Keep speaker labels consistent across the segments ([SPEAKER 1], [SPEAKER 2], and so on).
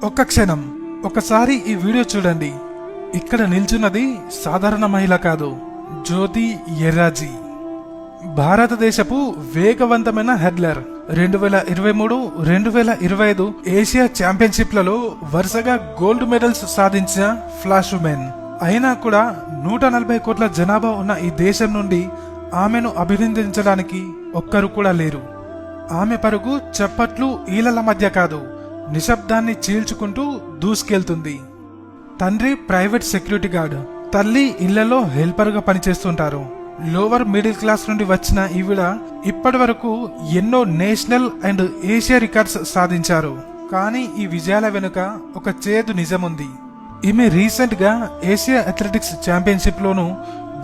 [SPEAKER 1] ఒక్క క్షణం ఒకసారి ఈ వీడియో చూడండి. ఇక్కడ నిల్చున్నది సాధారణ మహిళ కాదు, జ్యోతి ఎర్రాజీ. భారతదేశపు వేగవంతమైన హెడ్లర్. 2023, 2025 ఏషియా ఛాంపియన్షిప్లలో వరుసగా గోల్డ్ మెడల్స్ సాధించిన ఫ్లాష్ ఉమెన్. అయినా కూడా 140 కోట్ల జనాభా ఉన్న ఈ దేశం నుండి ఆమెను అభినందించడానికి ఒక్కరు కూడా లేరు. ఆమె పరుగు చప్పట్లు ఈలల మధ్య కాదు, నిశ్శబ్దాన్ని చీల్చుకుంటూ దూసుకెళ్తుంది. తండ్రి ప్రైవేట్ సెక్యూరిటీ గార్డ్, తల్లి ఇళ్లలో హెల్పర్ గా పనిచేస్తుంటారు. లోవర్ మిడిల్ క్లాస్ నుండి వచ్చిన ఈవిడ ఇప్పటి వరకు ఎన్నో నేషనల్ అండ్ ఏషియా రికార్డ్స్ సాధించారు. కానీ ఈ విజయాల వెనుక ఒక చేదు నిజముంది. ఈమె రీసెంట్ గా ఏషియా అథ్లెటిక్స్ ఛాంపియన్షిప్ లోను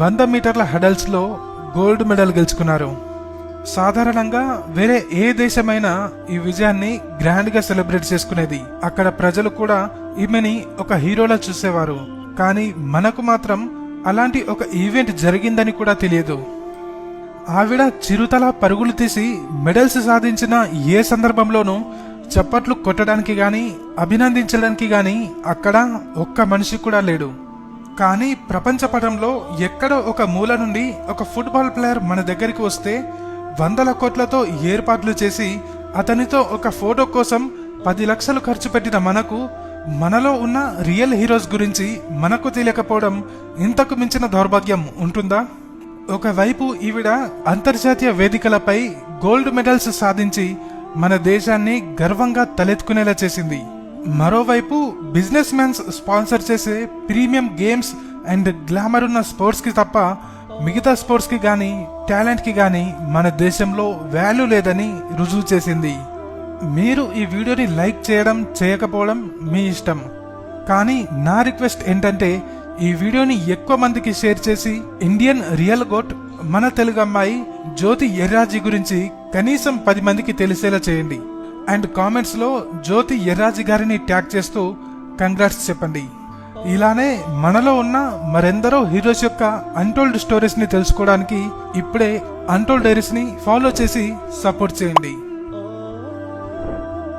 [SPEAKER 1] 100 మీటర్ల హడల్స్ లో గోల్డ్ మెడల్ గెలుచుకున్నారు. సాధారణంగా వేరే ఏ దేశమైనా ఈ విజయాన్ని గ్రాండ్ గా సెలబ్రేట్ చేసుకునేది. అక్కడ ప్రజలు కూడా ఈమెని ఒక హీరోలా చూసేవారు. కానీ మనకు మాత్రం అలాంటి ఒక ఈవెంట్ జరిగిందని కూడా తెలియదు. ఆవిడ చిరుతల పరుగులు తీసి మెడల్స్ సాధించిన ఏ సందర్భంలోనూ చప్పట్లు కొట్టడానికి గాని అభినందించడానికి గాని అక్కడ ఒక్క మనిషి కూడా లేడు. కానీ ప్రపంచ పటంలో ఎక్కడో ఒక మూల నుండి ఒక ఫుట్బాల్ ప్లేయర్ మన దగ్గరికి వస్తే 100 కోట్లతో ఏర్పాట్లు చేసి అతనితో ఒక ఫోటో కోసం 10 లక్షలు ఖర్చు పెట్టిన మనకు మనలో ఉన్న రియల్ హీరోస్ గురించి మనకు తెలియకపోవడం ఇంతకు మించిన దౌర్భాగ్యం ఉంటుందా? ఒకవైపు ఈవిడ అంతర్జాతీయ వేదికలపై గోల్డ్ మెడల్స్ సాధించి మన దేశాన్ని గర్వంగా తలెత్తుకునేలా చేసింది. మరోవైపు బిజినెస్ మ్యాన్స్ స్పాన్సర్ చేసే ప్రీమియం గేమ్స్ అండ్ గ్లామర్ ఉన్న స్పోర్ట్స్ కి తప్ప మిగతా స్పోర్ట్స్ కి గానీ టాలెంట్ కి గానీ మన దేశంలో వాల్యూ లేదని రుజువు చేసింది. మీరు ఈ వీడియోని లైక్ చేయడం చేయకపోవడం మీ ఇష్టం. కానీ నా రిక్వెస్ట్ ఏంటంటే ఈ వీడియోని ఎక్కువ మందికి షేర్ చేసి ఇండియన్ రియల్ గోట్ మన తెలుగు అమ్మాయి జ్యోతి ఎర్రాజీ గురించి కనీసం 10 మందికి తెలిసేలా చేయండి. అండ్ కామెంట్స్ లో జ్యోతి ఎర్రాజీ గారిని ట్యాగ్ చేస్తూ కంగ్రాట్స్ చెప్పండి. ఇలానే మనలో ఉన్న మరెందరో హీరోస్ యొక్క అన్టోల్డ్ స్టోరీస్ ని తెలుసుకోవడానికి ఇప్పుడే అన్టోల్డ్ డైరీస్ ని ఫాలో చేసి సపోర్ట్ చేయండి.